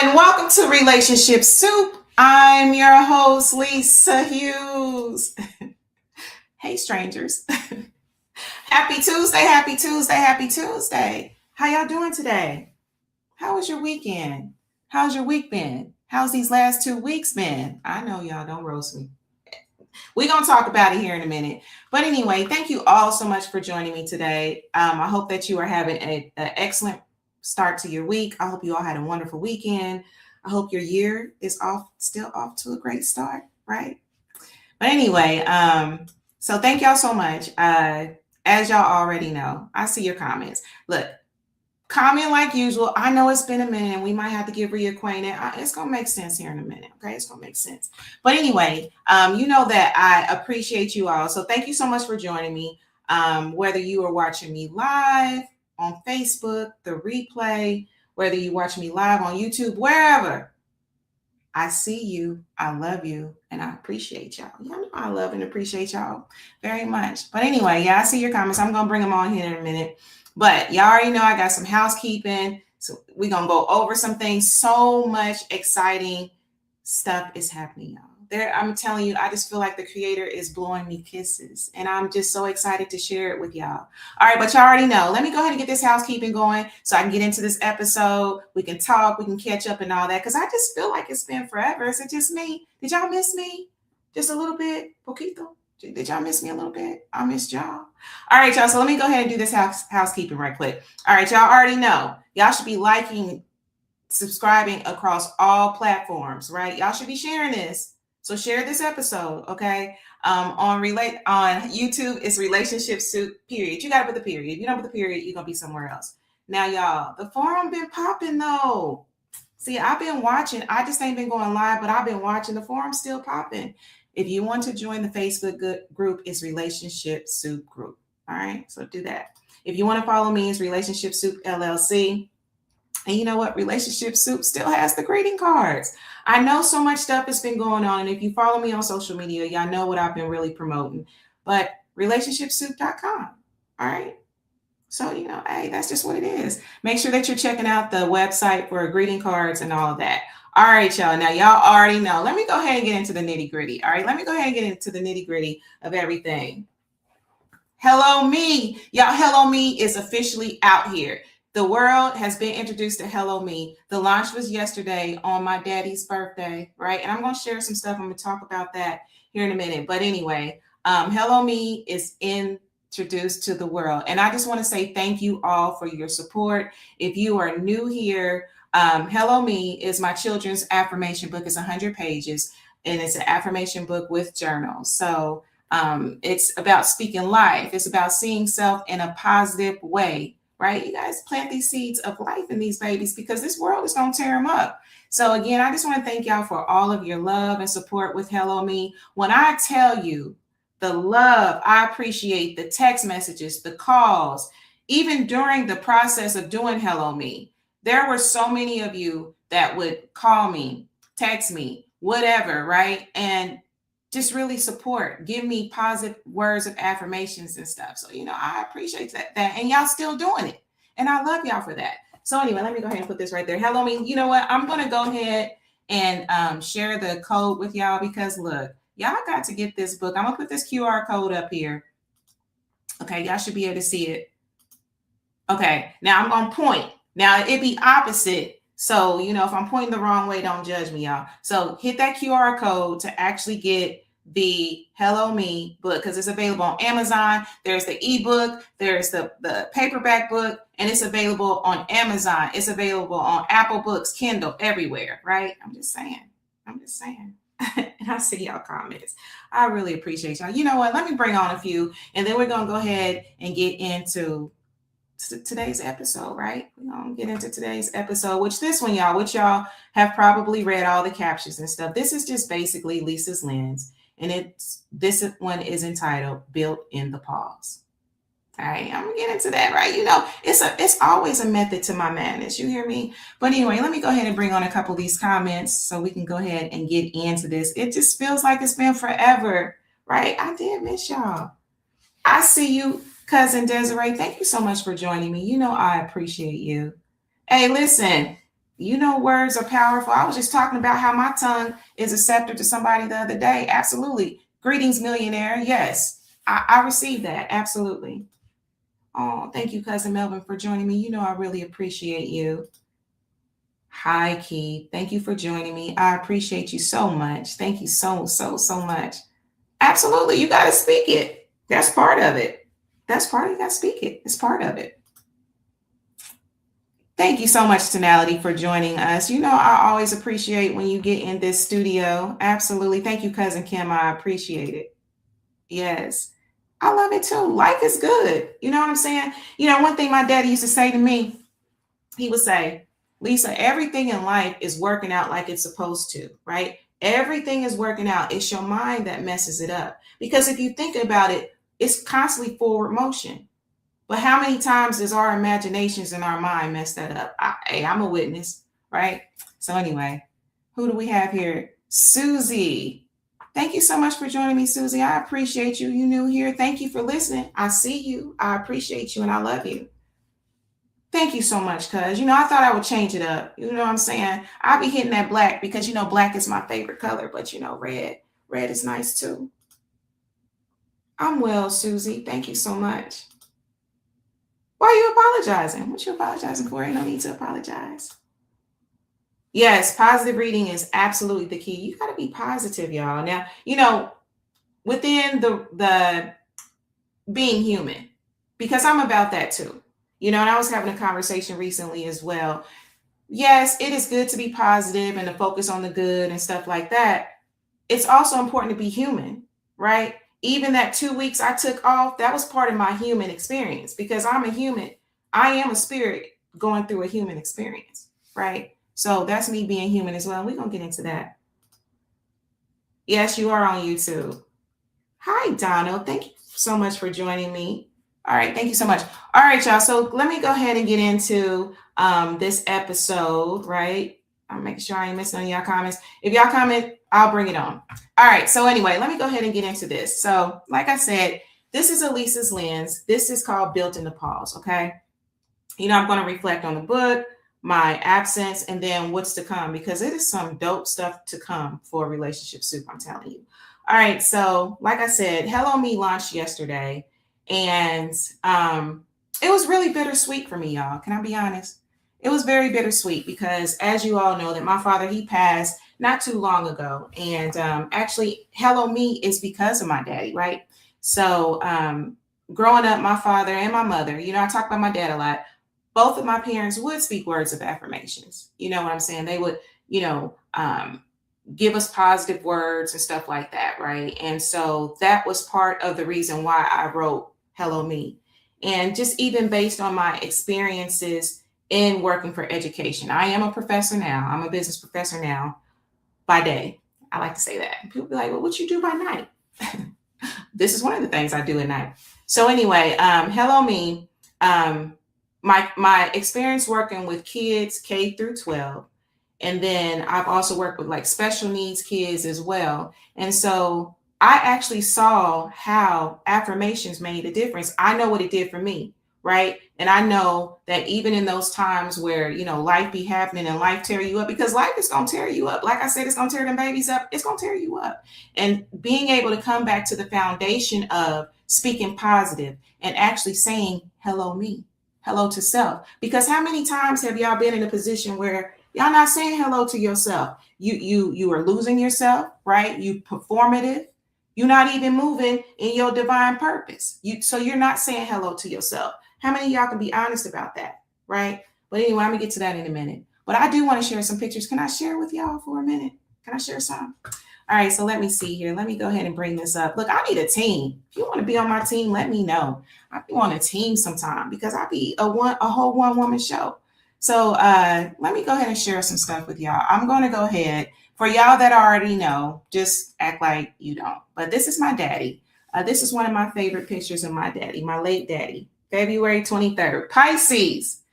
and welcome to Relationship Soup. I'm your host, Lisa Hughes. Hey, strangers. Happy Tuesday, happy Tuesday, happy Tuesday. How y'all doing today? How was your weekend? How's your week been? How's these last 2 weeks been? I know y'all don't roast me. We're going to talk about it here in a minute. But anyway, thank you all so much for joining me today. I hope that you are having an excellent start to your week. I hope you all had a wonderful weekend. I hope your year is still off to a great start, right? But anyway, so thank y'all so much. As y'all already know, I see your comments. Look, comment like usual. I know it's been a minute and we might have to get reacquainted. It's going to make sense here in a minute. Okay. It's going to make sense. But anyway, you know that I appreciate you all. So thank you so much for joining me. Whether you are watching me live on Facebook, the replay, whether you watch me live on YouTube, wherever, I see you, I love you, and I appreciate y'all. Y'all know I love and appreciate y'all very much. But anyway, yeah, I see your comments. I'm going to bring them on here in a minute. But y'all already know I got some housekeeping. So we're going to go over some things. So much exciting stuff is happening, y'all. I'm telling you, I just feel like the creator is blowing me kisses. And I'm just so excited to share it with y'all. All right, but y'all already know. Let me go ahead and get this housekeeping going so I can get into this episode. We can talk, we can catch up and all that. Because I just feel like it's been forever. Is it just me? Did y'all miss me? Just a little bit? Poquito? Did y'all miss me a little bit? I missed y'all. All right, y'all. So let me go ahead and do this housekeeping right quick. All right, y'all already know. Y'all should be liking, subscribing across all platforms, right? Y'all should be sharing this. So share this episode, okay? On YouTube, it's Relationship Soup, period. You got to put the period. If you don't put the period, you're going to be somewhere else. Now, y'all, the forum been popping, though. See, I've been watching. I just ain't been going live, but I've been watching. The forum still popping. If you want to join the Facebook group, it's RelationshipSoupGroup. All right, so do that. If you want to follow me, it's RelationshipSoupLLC. And you know what? Relationship Soup still has the greeting cards. I know so much stuff has been going on. And if you follow me on social media, y'all know what I've been really promoting. But RelationshipSoup.com. All right. So, you know, hey, that's just what it is. Make sure that you're checking out the website for greeting cards and all of that. All right, y'all. Now, y'all already know. Let me go ahead and get into the nitty gritty. All right. Let me go ahead and get into the nitty gritty of everything. Hello Me. Y'all, Hello Me is officially out here. The world has been introduced to Hello Me. The launch was yesterday on my daddy's birthday, right? And I'm going to share some stuff. I'm going to talk about that here in a minute. But anyway, Hello Me is introduced to the world. And I just want to say thank you all for your support. If you are new here, Hello Me is my children's affirmation book. It's 100 pages, and it's an affirmation book with journals. So it's about speaking life. It's about seeing self in a positive way. Right? You guys plant these seeds of life in these babies because this world is going to tear them up. So again, I just want to thank y'all for all of your love and support with Hello Me. When I tell you the love, I appreciate the text messages, the calls, even during the process of doing Hello Me, there were so many of you that would call me, text me, whatever, right? And just really support, give me positive words of affirmations and stuff. So, you know, I appreciate that. And y'all still doing it. And I love y'all for that. So anyway, let me go ahead and put this right there. Hello Me. You know what? I'm going to go ahead and share the code with y'all because look, y'all got to get this book. I'm going to put this QR code up here. Okay. Y'all should be able to see it. Okay. Now I'm going to point. Now it'd be opposite. So, you know, if I'm pointing the wrong way, don't judge me, y'all. So hit that QR code to actually get the Hello Me book because it's available on Amazon. There's the ebook, there's the paperback book, and it's available on Amazon. It's available on Apple Books, Kindle, everywhere, right? I'm just saying. And I see y'all comments. I really appreciate y'all. You know what? Let me bring on a few, and then we're going to go ahead and get into today's episode, right? We're gonna get into today's episode, which y'all have probably read all the captions and stuff. This is just basically Lisa's lens, and this one is entitled "Built in the Pause." All right, I'm gonna get into that, right? You know, it's always a method to my madness. You hear me? But anyway, let me go ahead and bring on a couple of these comments so we can go ahead and get into this. It just feels like it's been forever, right? I did miss y'all. I see you. Cousin Desiree, thank you so much for joining me. You know, I appreciate you. Hey, listen, You know, words are powerful. I was just talking about how my tongue is a scepter to somebody the other day. Absolutely. Greetings, millionaire. Yes, I received that. Absolutely. Oh, thank you, Cousin Melvin, for joining me. You know, I really appreciate you. Hi, Keith. Thank you for joining me. I appreciate you so much. Thank you so much. Absolutely. You got to speak it. That's part of it. That's part of it. You got to speak it. It's part of it. Thank you so much, Tonality, for joining us. You know, I always appreciate when you get in this studio. Absolutely. Thank you, Cousin Kim. I appreciate it. Yes. I love it too. Life is good. You know what I'm saying? You know, one thing my daddy used to say to me, he would say, Lisa, everything in life is working out like it's supposed to, right? Everything is working out. It's your mind that messes it up. Because if you think about it, it's constantly forward motion. But how many times does our imaginations and our mind mess that up? Hey, I'm a witness, right? So anyway, who do we have here? Susie. Thank you so much for joining me, Susie. I appreciate you. You new here. Thank you for listening. I see you. I appreciate you and I love you. Thank you so much, cuz. You know, I thought I would change it up. You know what I'm saying? I'll be hitting that black because, you know, black is my favorite color, but, you know, red is nice too. I'm well, Susie. Thank you so much. Why are you apologizing? What you apologizing for? Ain't no need to apologize. Yes, positive reading is absolutely the key. You got to be positive, y'all. Now, you know, within the being human, because I'm about that too. You know, and I was having a conversation recently as well. Yes, it is good to be positive and to focus on the good and stuff like that. It's also important to be human, right? Even that 2 weeks I took off, that was part of my human experience because I'm a human. I am a spirit going through a human experience, right? So that's me being human as well. We're going to get into that. Yes, you are on YouTube. Hi, Donald. Thank you so much for joining me. All right. Thank you so much. All right, y'all. So let me go ahead and get into this episode, right? I'm making sure I ain't missing any of y'all comments. If y'all comment, I'll bring it on. All right. So anyway, let me go ahead and get into this. So like I said, this is Elisa's lens. This is called Built in the Pause. Okay. You know, I'm going to reflect on the book, my absence, and then what's to come because it is some dope stuff to come for Relationship Soup. I'm telling you. All right. So like I said, Hello Me launched yesterday and it was really bittersweet for me, y'all. Can I be honest? It was very bittersweet because as you all know that my father, he passed not too long ago. And actually Hello Me is because of my daddy, right? So growing up, my father and my mother, you know, I talk about my dad a lot. Both of my parents would speak words of affirmations. You know what I'm saying? They would, you know, give us positive words and stuff like that, right? And so that was part of the reason why I wrote Hello Me. And just even based on my experiences in working for education, I am a professor now. I'm a business professor now by day. I like to say that. People be like, well, what you do by night? This is one of the things I do at night. So anyway, Hello Me. My experience working with kids K through 12. And then I've also worked with like special needs kids as well. And so I actually saw how affirmations made a difference. I know what it did for me, right? And I know that even in those times where, you know, life be happening and life tear you up, because life is going to tear you up. Like I said, it's going to tear them babies up. It's going to tear you up. And being able to come back to the foundation of speaking positive and actually saying, hello me, hello to self. Because how many times have y'all been in a position where y'all not saying hello to yourself? You are losing yourself, right? You performative. You're not even moving in your divine purpose. So you're not saying hello to yourself. How many of y'all can be honest about that, right? But anyway, I'm gonna get to that in a minute. But I do want to share some pictures. Can I share with y'all for a minute? Can I share some? All right, so let me see here. Let me go ahead and bring this up. Look, I need a team. If you want to be on my team, let me know. I be on a team sometime because I be a whole one-woman show. So let me go ahead and share some stuff with y'all. I'm going to go ahead. For y'all that already know, just act like you don't. But this is my daddy. This is one of my favorite pictures of my daddy, my late daddy, February 23rd, Pisces.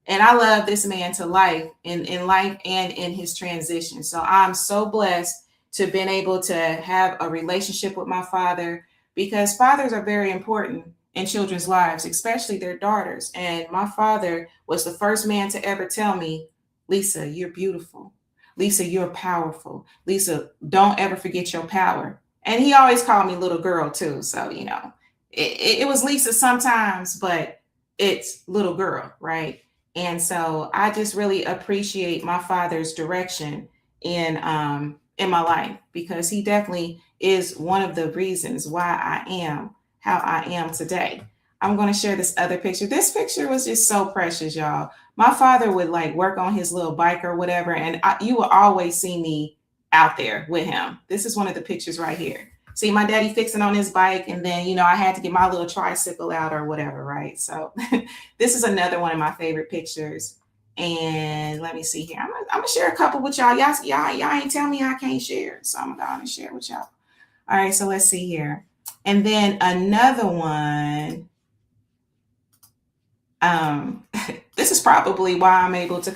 And I love this man to life in life and in his transition. So I'm so blessed to have been able to have a relationship with my father because fathers are very important in children's lives, especially their daughters. And my father was the first man to ever tell me, Lisa, you're beautiful. Lisa, you're powerful. Lisa, don't ever forget your power. And he always called me little girl too. So, it was Lisa sometimes, but it's little girl, right? And so I just really appreciate my father's direction in my life, because he definitely is one of the reasons why I am how I am today. I'm going to share this other picture. This picture was just so precious, y'all. My father would like work on his little bike or whatever, and you will always see me out there with him. This is one of the pictures right here. See my daddy fixing on his bike, and then I had to get my little tricycle out or whatever, right? So this is another one of my favorite pictures. And let me see here. I'm gonna share a couple with y'all. Y'all ain't tell me I can't share, so I'm gonna share with y'all. All right, so let's see here. And then another one. This is probably why I'm able to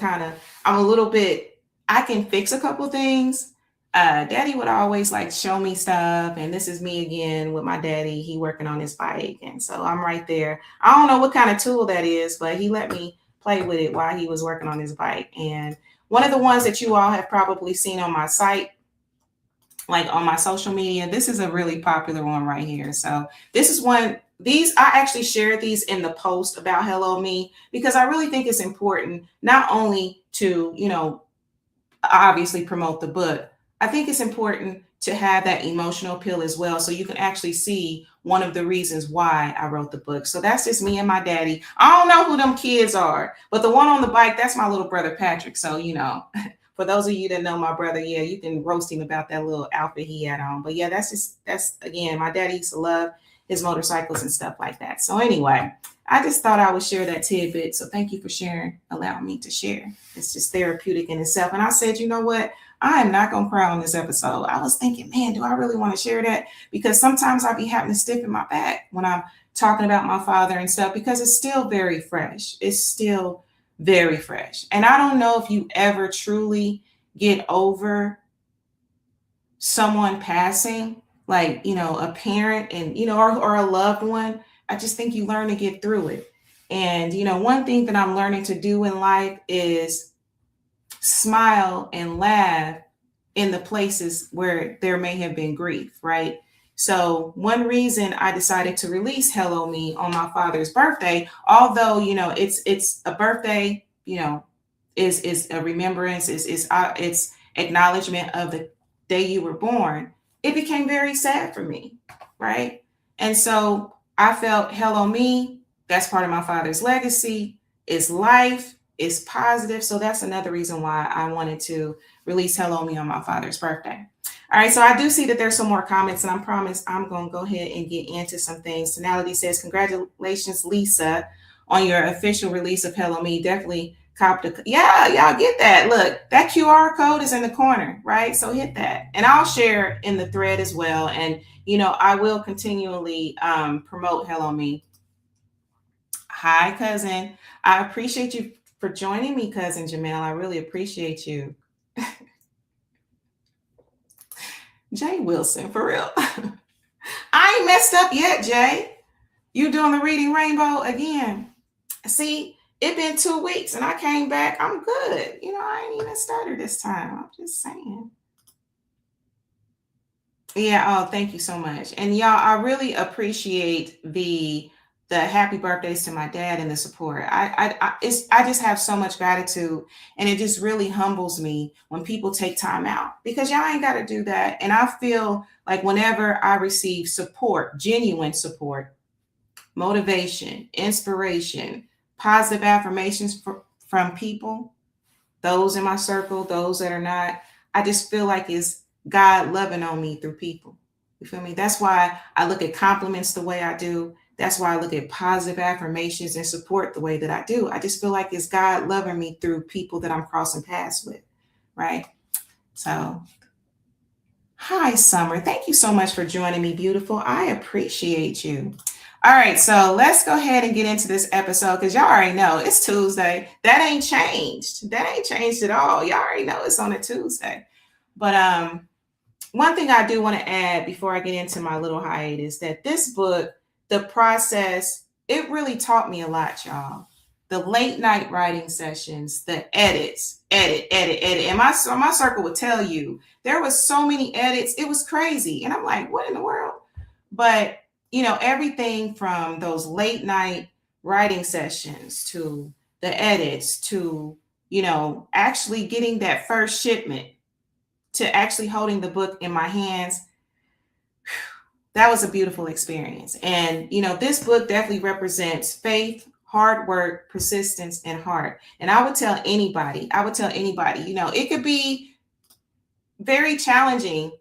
I can fix a couple things. Daddy would always like show me stuff, and this is me again with my daddy. He working on his bike, and so I'm right there. I don't know what kind of tool that is, but he let me play with it while he was working on his bike. And one of the ones that you all have probably seen on my site, like on my social media, this is a really popular one right here. So this is one. I actually shared these in the post about Hello Me, because I really think it's important not only to, obviously promote the book. I think it's important to have that emotional appeal as well, so you can actually see one of the reasons why I wrote the book. So that's just me and my daddy. I don't know who them kids are, but the one on the bike, that's my little brother Patrick. So, for those of you that know my brother, yeah, you can roast him about that little outfit he had on. But yeah, that's again, my daddy used to love his motorcycles and stuff like that. So anyway, I just thought I would share that tidbit. So thank you for allowing me to share. It's just therapeutic in itself. And I said, you know what? I am not going to cry on this episode. I was thinking, man, do I really want to share that? Because sometimes I be having to stiffen my back when I'm talking about my father and stuff, because it's still very fresh. It's still very fresh. And I don't know if you ever truly get over someone passing, like, a parent and, or a loved one. I just think you learn to get through it. And, one thing that I'm learning to do in life is smile and laugh in the places where there may have been grief, right? So one reason I decided to release Hello Me on my father's birthday, although, it's a birthday, is a remembrance, it's acknowledgement of the day you were born, it became very sad for me, right? And so I felt Hello Me, that's part of my father's legacy, is life, is positive. So that's another reason why I wanted to release Hello Me on my father's birthday. All right, so I do see that there's some more comments, and I promise I'm going to go ahead and get into some things. Tonality says, congratulations, Lisa, on your official release of Hello Me. Definitely yeah, y'all get that. Look, that QR code is in the corner, right? So hit that. And I'll share in the thread as well. And, I will continually promote Hello Me. Hi, cousin. I appreciate you for joining me, cousin Jamel. I really appreciate you. Jay Wilson, for real. I ain't messed up yet, Jay. You doing the Reading Rainbow again? See, it been 2 weeks and I came back. I'm good. I ain't even started this time. I'm just saying. Yeah. Oh, thank you so much. And y'all, I really appreciate the happy birthdays to my dad and the support. I just have so much gratitude, and it just really humbles me when people take time out, because y'all ain't got to do that. And I feel like whenever I receive support, genuine support, motivation, inspiration, positive affirmations from people, those in my circle, those that are not, I just feel like it's God loving on me through people. You feel me? That's why I look at compliments the way I do. That's why I look at positive affirmations and support the way that I do. I just feel like it's God loving me through people that I'm crossing paths with, right? So, hi, Summer. Thank you so much for joining me, beautiful. I appreciate you. All right, so let's go ahead and get into this episode, because y'all already know it's Tuesday. That ain't changed. That ain't changed at all. Y'all already know it's on a Tuesday. But one thing I do want to add before I get into my little hiatus, that this book, the process, it really taught me a lot, y'all. the late night writing sessions, the edits, edit. And my circle would tell you there was so many edits. It was crazy. And I'm like, what in the world? But, everything from those late night writing sessions to the edits to, actually getting that first shipment to actually holding the book in my hands, that was a beautiful experience. And, this book definitely represents faith, hard work, persistence, and heart. And I would tell anybody, it could be very challenging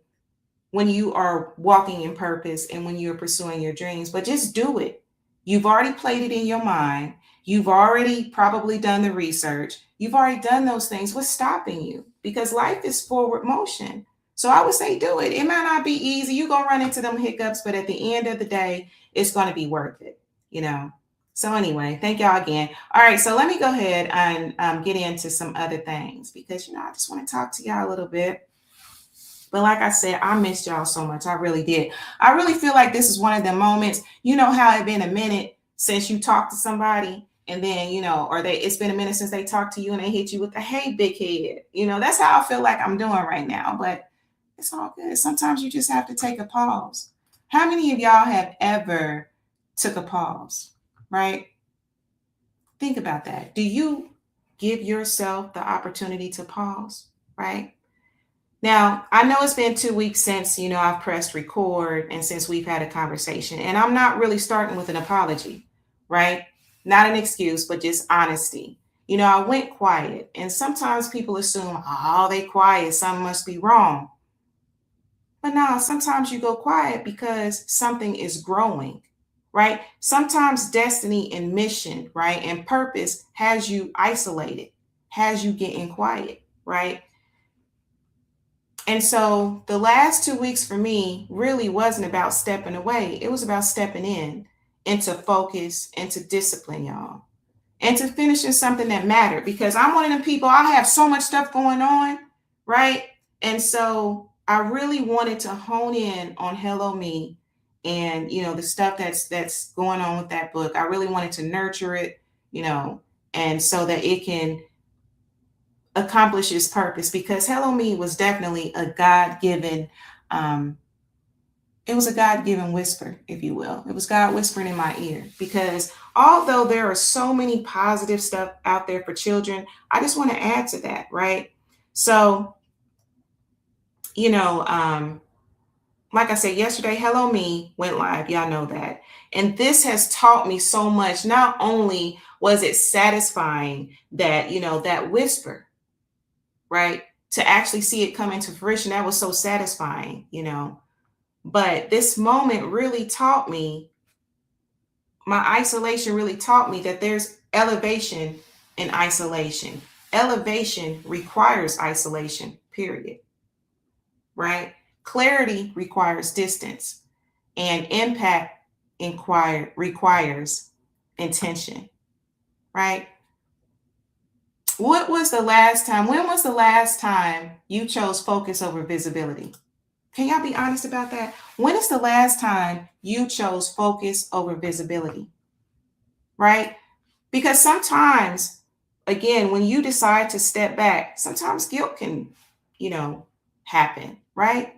when you are walking in purpose and when you're pursuing your dreams, but just do it. You've already played it in your mind. You've already probably done the research. You've already done those things. What's stopping you? Because life is forward motion. So I would say do it. It might not be easy. You're going to run into them hiccups, but at the end of the day, it's going to be worth it, So anyway, thank y'all again. All right, so let me go ahead and get into some other things because, I just want to talk to y'all a little bit. But like I said, I missed y'all so much. I really did. I really feel like this is one of the moments, how it been a minute since you talked to somebody and then, it's been a minute since they talked to you and they hit you with the, hey, big head. That's how I feel like I'm doing right now, but it's all good. Sometimes you just have to take a pause. How many of y'all have ever took a pause, right? Think about that. Do you give yourself the opportunity to pause, right? Now, I know it's been 2 weeks since, I've pressed record and since we've had a conversation, and I'm not really starting with an apology, right? Not an excuse, but just honesty. I went quiet, and sometimes people assume, oh, they quiet, something must be wrong. But no, sometimes you go quiet because something is growing, right? Sometimes destiny and mission, right, and purpose has you isolated, has you getting quiet, right? And so the last 2 weeks for me really wasn't about stepping away. It was about stepping into focus, into discipline, y'all, and to finishing something that mattered because I'm one of them people, I have so much stuff going on, right? And so I really wanted to hone in on Hello Me and, the stuff that's going on with that book. I really wanted to nurture it, and so that it can accomplish his purpose because Hello Me was definitely a God-given, it was a God-given whisper, if you will. It was God whispering in my ear because although there are so many positive stuff out there for children, I just want to add to that, right? So, like I said, yesterday, Hello Me went live. Y'all know that. And this has taught me so much. Not only was it satisfying that, that whisper, right? To actually see it come into fruition, that was so satisfying, But this moment really taught me, my isolation really taught me that there's elevation in isolation. Elevation requires isolation, period. Right? Clarity requires distance, and impact requires intention, right? When was the last time you chose focus over visibility? Can y'all be honest about that? When is the last time you chose focus over visibility? Right? Because sometimes, again, when you decide to step back, sometimes guilt can, happen, right?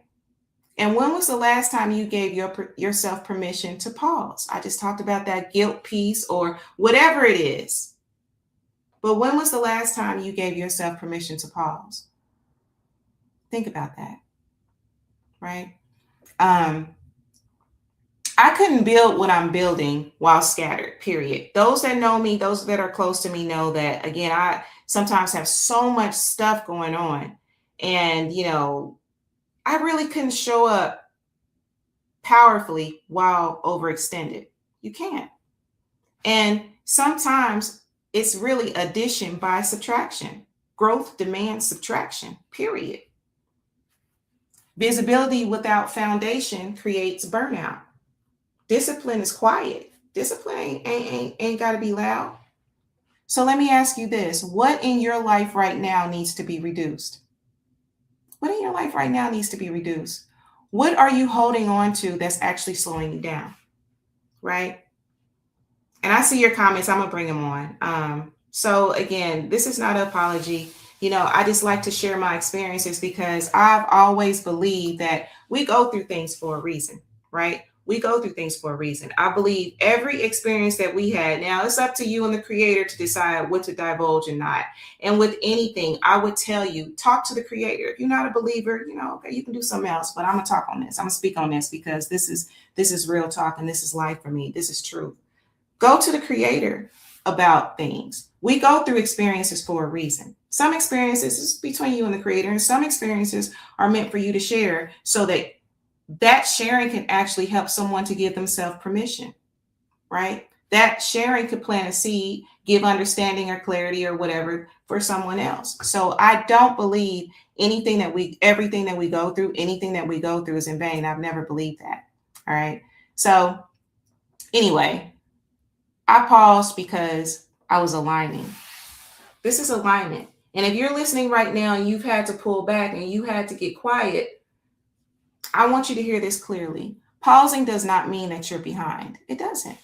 And when was the last time you gave yourself permission to pause? I just talked about that guilt piece or whatever it is. But when was the last time you gave yourself permission to pause? Think about that, right? I couldn't build what I'm building while scattered, period. Those that know me, those that are close to me know that, again, I sometimes have so much stuff going on. And, I really couldn't show up powerfully while overextended. You can't. And sometimes it's really addition by subtraction. Growth demands subtraction, period. Visibility without foundation creates burnout. Discipline is quiet. Discipline ain't got to be loud. So let me ask you this. What in your life right now needs to be reduced? What in your life right now needs to be reduced? What are you holding on to that's actually slowing you down? Right? And I see your comments. I'm gonna bring them on. So again, this is not an apology. I just like to share my experiences because I've always believed that we go through things for a reason, right? We go through things for a reason. I believe every experience that we had. Now it's up to you and the creator to decide what to divulge and not. And with anything, I would tell you, talk to the creator. If you're not a believer, okay, you can do something else. But I'm gonna talk on this. I'm gonna speak on this because this is real talk and this is life for me. This is true. Go to the creator about things. We go through experiences for a reason. Some experiences is between you and the creator, and some experiences are meant for you to share so that sharing can actually help someone to give themselves permission, right? That sharing could plant a seed, give understanding or clarity or whatever for someone else. So I don't believe everything that we go through is in vain. I've never believed that. All right. So anyway, I paused because I was aligning. This is alignment. And if you're listening right now and you've had to pull back and you had to get quiet, I want you to hear this clearly. Pausing does not mean that you're behind. It doesn't.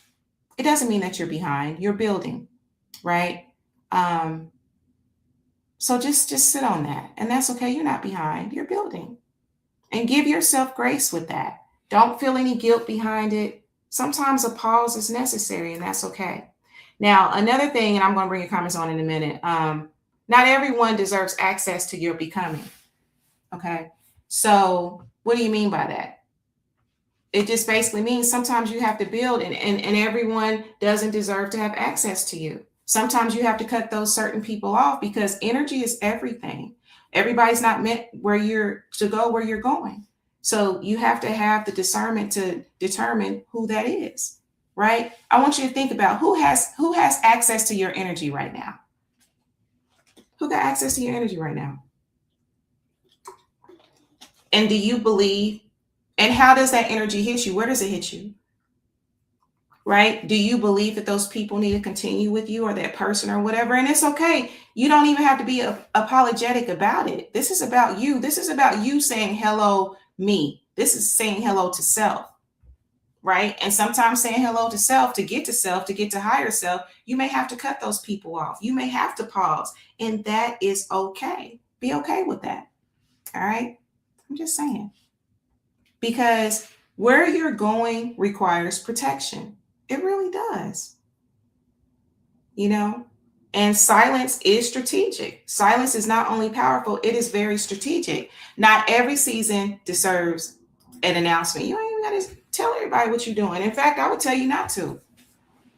It doesn't mean that you're behind. You're building, right? So just sit on that. And that's okay. You're not behind. You're building. And give yourself grace with that. Don't feel any guilt behind it. Sometimes a pause is necessary, and that's okay. Now, another thing, and I'm going to bring your comments on in a minute. Not everyone deserves access to your becoming. Okay. So what do you mean by that? It just basically means sometimes you have to build and everyone doesn't deserve to have access to you. Sometimes you have to cut those certain people off because energy is everything. Everybody's not meant where you're going. So you have to have the discernment to determine who that is, right? I want you to think about who has access to your energy right now. Who got access to your energy right now? And do you believe, and how does that energy hit you? Where does it hit you? Right? Do you believe that those people need to continue with you or that person or whatever? And it's okay. You don't even have to be apologetic about it. This is about you. This is about you saying, hello, me. This is saying hello to self, right? And sometimes saying hello to self, to get to higher self, you may have to cut those people off. You may have to pause, and that is okay. Be okay with that. All right? I'm just saying. Because where you're going requires protection. It really does. And silence is strategic. Silence is not only powerful, it is very strategic. Not every season deserves an announcement. You ain't even got to tell everybody what you're doing. In fact, I would tell you not to,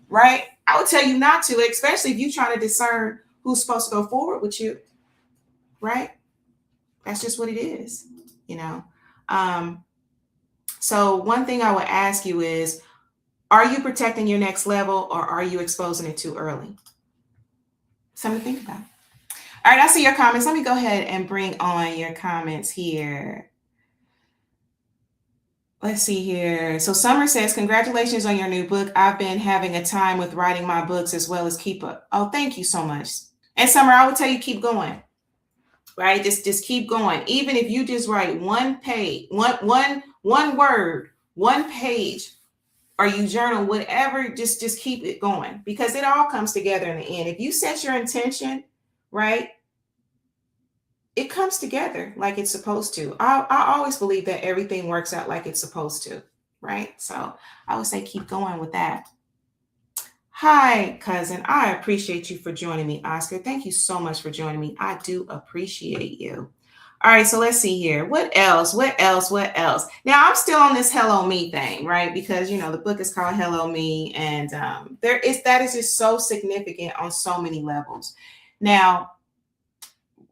right? I would tell you not to, especially if you're trying to discern who's supposed to go forward with you, right? That's just what it is, So one thing I would ask you is, are you protecting your next level or are you exposing it too early? Something to think about. All right, I see your comments. Let me go ahead and bring on your comments here. Let's see here. So Summer says, congratulations on your new book. I've been having a time with writing my books as well as keep up. Oh, thank you so much. And Summer, I would tell you, keep going, right? Just keep going. Even if you just write one page, one word, one page, or you journal, whatever, just keep it going because it all comes together in the end. If you set your intention, right, it comes together like it's supposed to. I always believe that everything works out like it's supposed to, right? So I would say keep going with that. Hi, cousin. I appreciate you for joining me, Oscar. Thank you so much for joining me. I do appreciate you. All right, so let's see here. What else? Now, I'm still on this Hello Me thing, right? Because, the book is called Hello Me, and that is just so significant on so many levels. Now,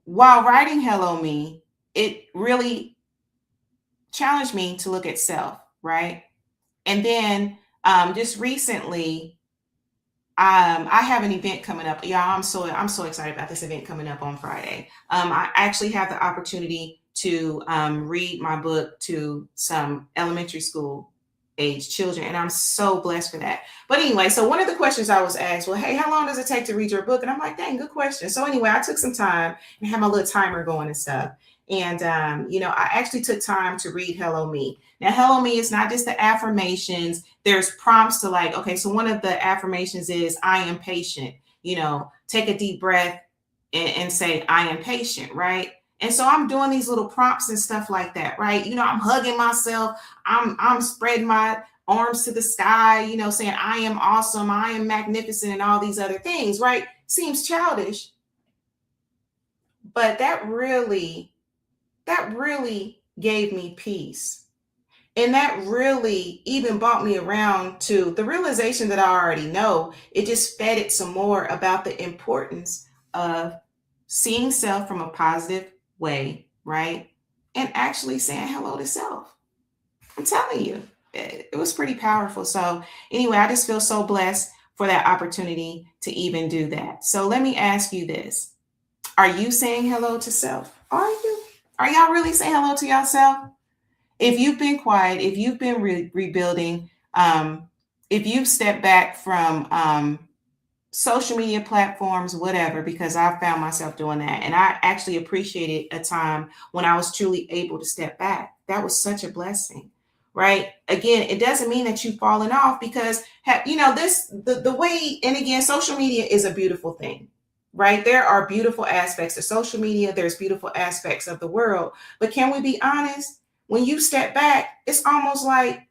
while writing Hello Me, it really challenged me to look at self, right? And then just recently, I have an event coming up. Yeah, I'm so excited about this event coming up on Friday. I actually have the opportunity to read my book to some elementary school age children, and I'm so blessed for that. But anyway, so one of the questions I was asked, well, hey, how long does it take to read your book? And I'm like, dang, good question. So anyway, I took some time and had my little timer going and stuff. And, I actually took time to read Hello Me. Now, Hello Me is not just the affirmations. There's prompts to like, okay, so one of the affirmations is, I am patient. Take a deep breath and say, I am patient, right? And so I'm doing these little prompts and stuff like that, right? I'm hugging myself. I'm spreading my arms to the sky, saying, I am awesome, I am magnificent, and all these other things, right? Seems childish, but that really gave me peace. And that really even brought me around to the realization that I already know. It just fed it some more about the importance of seeing self from a positive way, right? And actually saying hello to self. I'm telling you, it was pretty powerful. So anyway, I just feel so blessed for that opportunity to even do that. So let me ask you this. Are you saying hello to self? Are you? Are y'all really saying hello to yourself? If you've been quiet, if you've been rebuilding, if you've stepped back from social media platforms, whatever, because I found myself doing that. And I actually appreciated a time when I was truly able to step back. That was such a blessing, right? Again, it doesn't mean that you've fallen off because, the way, and again, social media is a beautiful thing, right? There are beautiful aspects of social media. There's beautiful aspects of the world. But can we be honest? When you step back, it's almost like,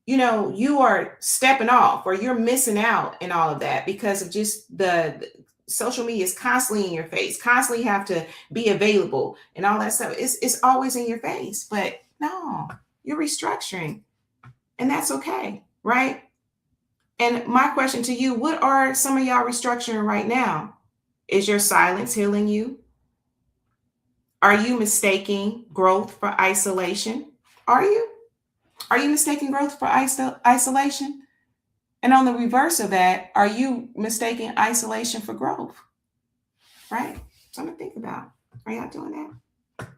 you are stepping off or you're missing out in all of that because of just the social media is constantly in your face, constantly have to be available and all that stuff. It's always in your face, but no, you're restructuring and that's okay, right? And my question to you, what are some of y'all restructuring right now? Is your silence healing you? Are you mistaking growth for isolation? Are you? Are you mistaking growth for isolation? And on the reverse of that, are you mistaking isolation for growth? Right? Something to think about. Are y'all doing that?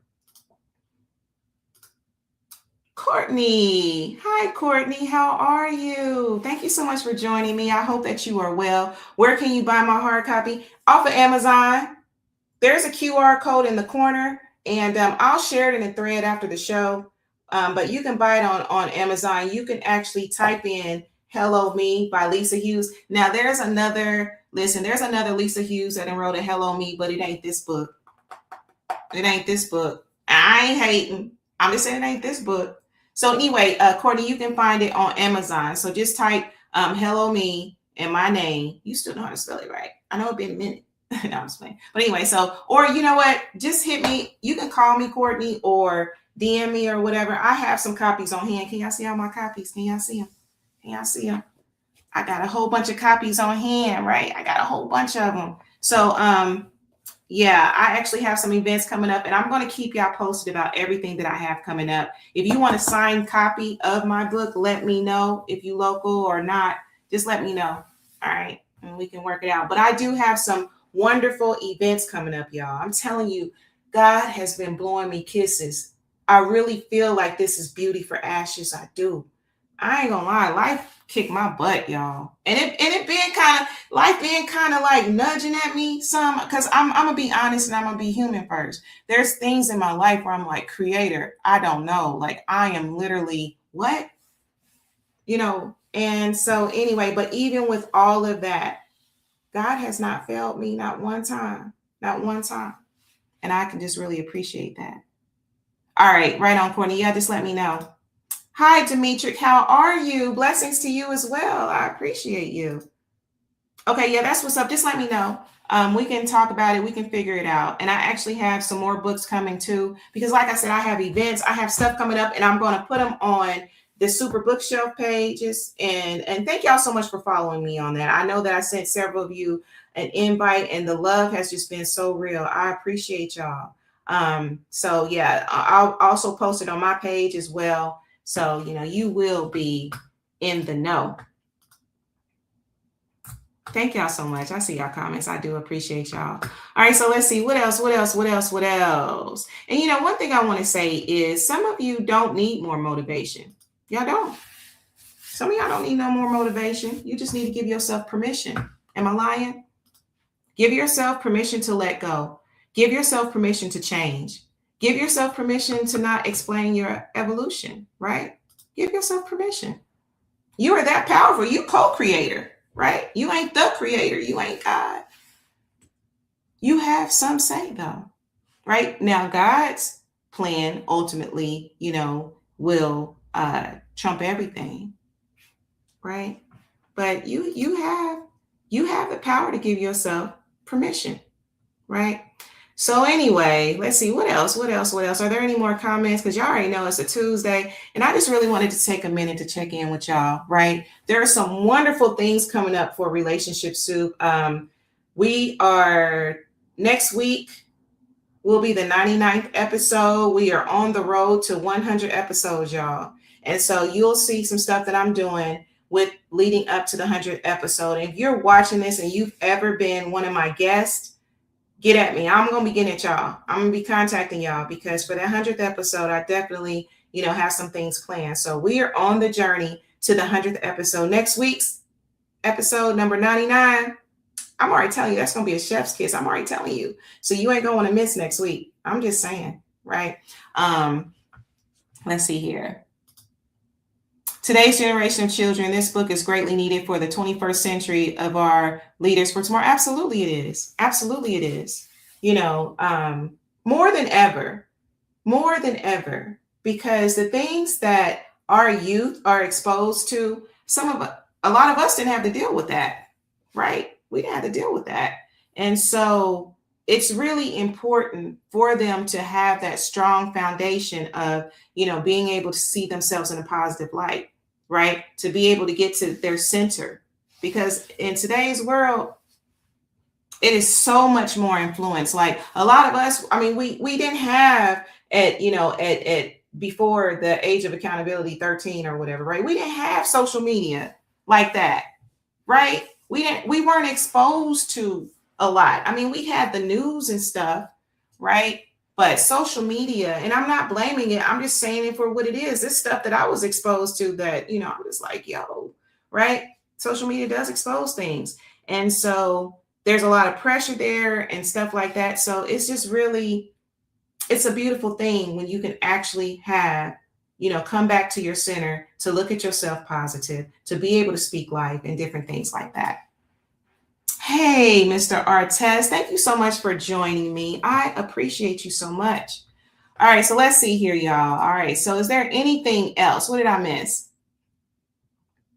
Courtney. Hi, Courtney. How are you? Thank you so much for joining me. I hope that you are well. Where can you buy my hard copy? Off of Amazon. There's a QR code in the corner, and I'll share it in a thread after the show. But you can buy it on Amazon. You can actually type in Hello Me by Lisa Hughes. Now, there's another Lisa Hughes that wrote a Hello Me, but it ain't this book. It ain't this book. I ain't hating. I'm just saying it ain't this book. So anyway, Courtney, you can find it on Amazon. So just type Hello Me and my name. You still know how to spell it, right? I know it's been a minute. No, I'm just playing. But anyway, or you know what? Just hit me. You can call me, Courtney, or DM me or whatever. I have some copies on hand. Can y'all see all my copies? Can y'all see them? Can y'all see them? I got a whole bunch of copies on hand, right? I got a whole bunch of them. So, yeah, I actually have some events coming up, and I'm going to keep y'all posted about everything that I have coming up. If you want a signed copy of my book, let me know. If you local or not, just let me know. All right, and we can work it out. But I do have some wonderful events coming up, y'all. I'm telling you, God has been blowing me kisses. I really feel like this is beauty for ashes. I do. I ain't gonna lie, life kicked my butt, y'all. And it being kind of like nudging at me some, because I'm gonna be honest and I'm gonna be human first. There's things in my life where I'm like, Creator, I don't know. Like I am literally what? And so anyway, but even with all of that, God has not failed me, not one time, not one time. And I can just really appreciate that. All right, right on, Courtney. Yeah, just let me know. Hi, Demetric. How are you? Blessings to you as well. I appreciate you. Okay, yeah, that's what's up. Just let me know. We can talk about it. We can figure it out. And I actually have some more books coming too, because like I said, I have events. I have stuff coming up, and I'm going to put them on the Super Bookshelf pages. And thank y'all so much for following me on that. I know that I sent several of you an invite, and the love has just been so real. I appreciate y'all. So yeah, I'll also post it on my page as well. So, you will be in the know. Thank y'all so much. I see y'all comments. I do appreciate y'all. All right, so let's see. What else? And one thing I want to say is some of you don't need more motivation. Y'all don't. Some of y'all don't need no more motivation. You just need to give yourself permission. Am I lying? Give yourself permission to let go. Give yourself permission to change. Give yourself permission to not explain your evolution, right? Give yourself permission. You are that powerful. You co-creator, right? You ain't the creator. You ain't God. You have some say though, right? Now, God's plan ultimately, will trump everything, right? But you have the power to give yourself permission, right? So anyway, let's see what else. Are there any more comments? Because y'all already know it's a Tuesday, and I just really wanted to take a minute to check in with y'all, right? There are some wonderful things coming up for Relationship Soup. We are next week will be the 99th episode. We are on the road to 100 episodes, y'all. And so you'll see some stuff that I'm doing with leading up to the 100th episode. And if you're watching this and you've ever been one of my guests, get at me. I'm going to be getting at y'all. I'm going to be contacting y'all because for that 100th episode, I definitely, have some things planned. So we are on the journey to the 100th episode. Next week's episode number 99. I'm already telling you, that's going to be a chef's kiss. I'm already telling you. So you ain't going to want to miss next week. I'm just saying, right? Let's see here. Today's generation of children, this book is greatly needed for the 21st century of our leaders for tomorrow. Absolutely it is. Absolutely it is. More than ever, because the things that our youth are exposed to, a lot of us didn't have to deal with that, right? We didn't have to deal with that. And so it's really important for them to have that strong foundation of, being able to see themselves in a positive light, right? To be able to get to their center. Because in today's world, it is so much more influence. Like a lot of us, we didn't have at before the age of accountability, 13 or whatever, right? We didn't have social media like that, right? We weren't exposed to a lot. We had the news and stuff, right? But social media, and I'm not blaming it. I'm just saying it for what it is. This stuff that I was exposed to that, I'm just like, yo, right? Social media does expose things. And so there's a lot of pressure there and stuff like that. So it's just really, it's a beautiful thing when you can actually have, come back to your center, to look at yourself positive, to be able to speak life and different things like that. Hey, Mr. Artez, thank you so much for joining me. I appreciate you so much. All right, so let's see here, y'all. All right, so is there anything else? What did I miss?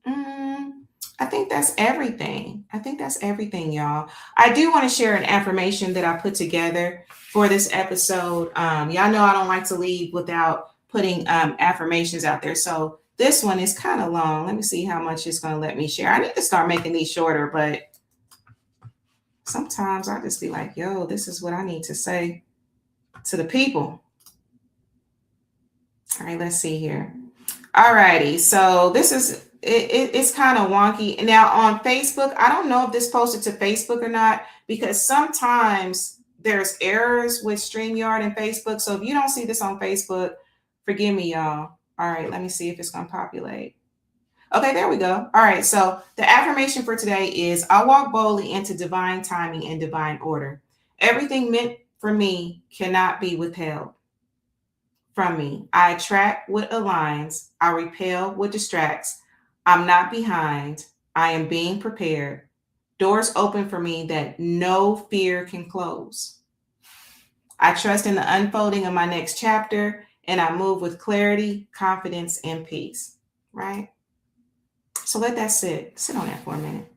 I think that's everything. Y'all. I do want to share an affirmation that I put together for this episode. Y'all know I don't like to leave without putting affirmations out there. So this one is kind of long. Let me see how much it's going to let me share. I need to start making these shorter, but sometimes I just be like, yo, this is what I need to say to the people. All right, let's see here. All righty. So this is, it's kind of wonky. Now on Facebook, I don't know if this posted to Facebook or not, because sometimes there's errors with StreamYard and Facebook. So if you don't see this on Facebook, forgive me, y'all. All right, let me see if it's going to populate. Okay, there we go. All right, so the affirmation for today is, I walk boldly into divine timing and divine order. Everything meant for me cannot be withheld from me. I attract what aligns. I repel what distracts. I'm not behind. I am being prepared. Doors open for me that no fear can close. I trust in the unfolding of my next chapter, and I move with clarity, confidence, and peace, right? So let that sit on that for a minute.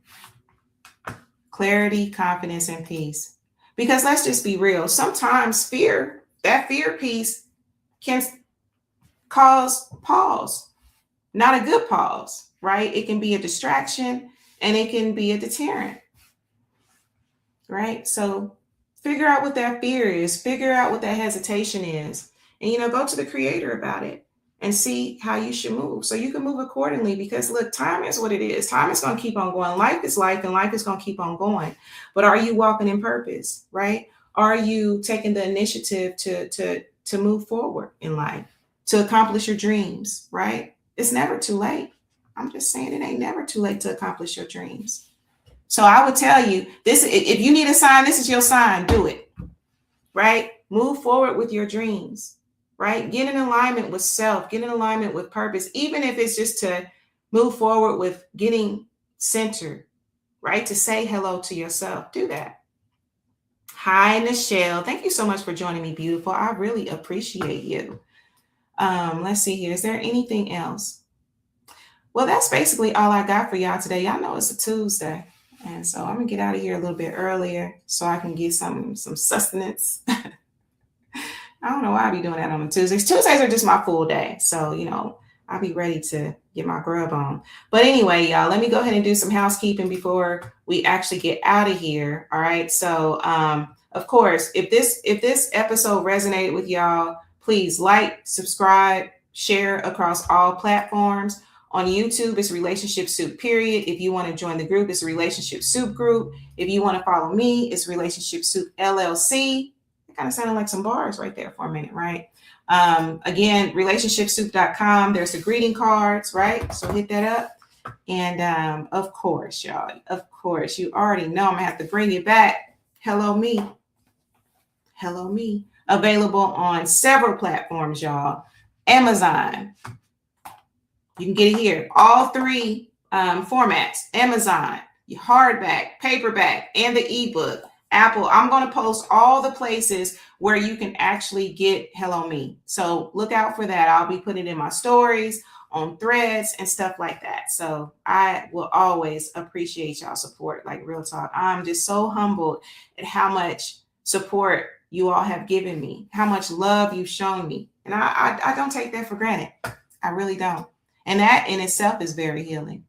Clarity, confidence, and peace. Because let's just be real. Sometimes that fear piece can cause pause. Not a good pause, right? It can be a distraction and it can be a deterrent, right? So figure out what that fear is. Figure out what that hesitation is. And, go to the creator about it and see how you should move. So you can move accordingly, because look, time is what it is. Time is going to keep on going. Life is life, and life is going to keep on going. But are you walking in purpose, right? Are you taking the initiative to move forward in life, to accomplish your dreams, right? It's never too late. I'm just saying, it ain't never too late to accomplish your dreams. So I would tell you this, if you need a sign, this is your sign, do it. right? Move forward with your dreams, right? Get in alignment with self, get in alignment with purpose, even if it's just to move forward with getting centered, right? To say hello to yourself. Do that. Hi, Nichelle. Thank you so much for joining me, beautiful. I really appreciate you. Let's see here. Is there anything else? Well, that's basically all I got for y'all today. Y'all know it's a Tuesday. And so I'm gonna get out of here a little bit earlier so I can get some sustenance. I don't know why I be doing that on Tuesdays. Tuesdays are just my full day. So, I'll be ready to get my grub on. But anyway, y'all, let me go ahead and do some housekeeping before we actually get out of here. All right. So, of course, if this episode resonated with y'all, please like, subscribe, share across all platforms. On YouTube, it's Relationship Soup, period. If you want to join the group, it's Relationship Soup Group. If you want to follow me, it's Relationship Soup LLC. It kind of sounded like some bars right there for a minute, right? Again, RelationshipSoup.com. There's the greeting cards, right? So hit that up. And of course, y'all, you already know I'm going to have to bring it back. Hello, me. Hello, me. Available on several platforms, y'all. Amazon. You can get it here. All three formats. Amazon, your hardback, paperback, and the ebook. Apple. I'm going to post all the places where you can actually get Hello Me. So look out for that. I'll be putting it in my stories, on threads, and stuff like that. So I will always appreciate y'all support, like real talk. I'm just so humbled at how much support you all have given me, how much love you've shown me. And I don't take that for granted. I really don't. And that in itself is very healing.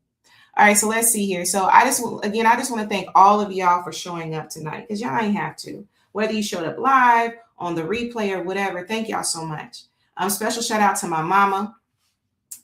All right, so let's see here. So I just want to thank all of y'all for showing up tonight, because y'all ain't have to. Whether you showed up live, on the replay, or whatever, thank y'all so much. Special shout out to my mama.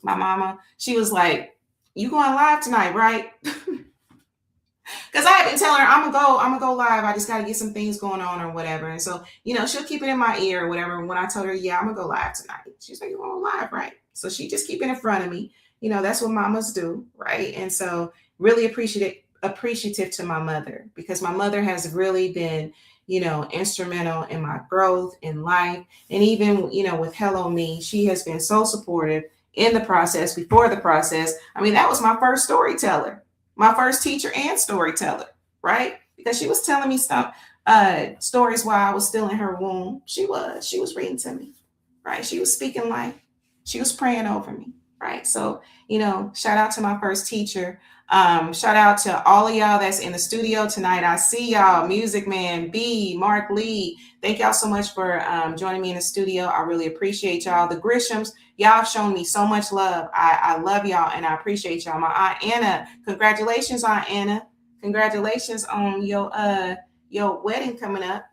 My mama, she was like, "You going live tonight, right?" Because I had been telling her, I'm gonna go live. I just got to get some things going on or whatever. And so, she'll keep it in my ear or whatever. And when I told her, yeah, I'm gonna go live tonight, she's like, "You going live, right?" So she just keep it in front of me. That's what mamas do, right? And so really appreciative to my mother, because my mother has really been, instrumental in my growth in life. And even, with Hello Me, she has been so supportive in the process, before the process. I mean, that was my first storyteller, my first teacher and storyteller, right? Because she was telling me stuff, stories while I was still in her womb. She was reading to me, right? She was speaking life. She was praying over me, right? So, shout out to my first teacher. Shout out to all of y'all that's in the studio tonight. I see y'all, Music Man, B, Mark Lee. Thank y'all so much for joining me in the studio. I really appreciate y'all. The Grishams, y'all have shown me so much love. I love y'all and I appreciate y'all. My Aunt Anna, congratulations, Aunt Anna. Congratulations on your wedding coming up.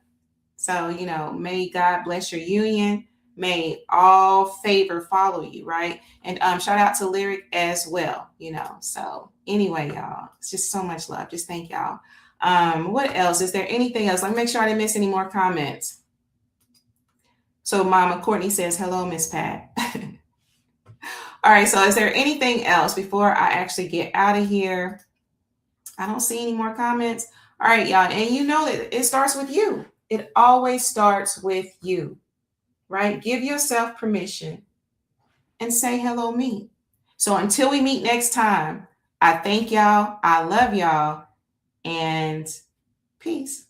So, may God bless your union. May all favor follow you, right? And shout out to Lyric as well, So anyway, y'all, it's just so much love. Just thank y'all. What else? Is there anything else? Let me make sure I didn't miss any more comments. So Mama Courtney says, hello, Miss Pat. All right, so is there anything else before I actually get out of here? I don't see any more comments. All right, y'all. And you know that it starts with you. It always starts with you. Right? Give yourself permission and say hello me. So until we meet next time, I thank y'all. I love y'all. And peace.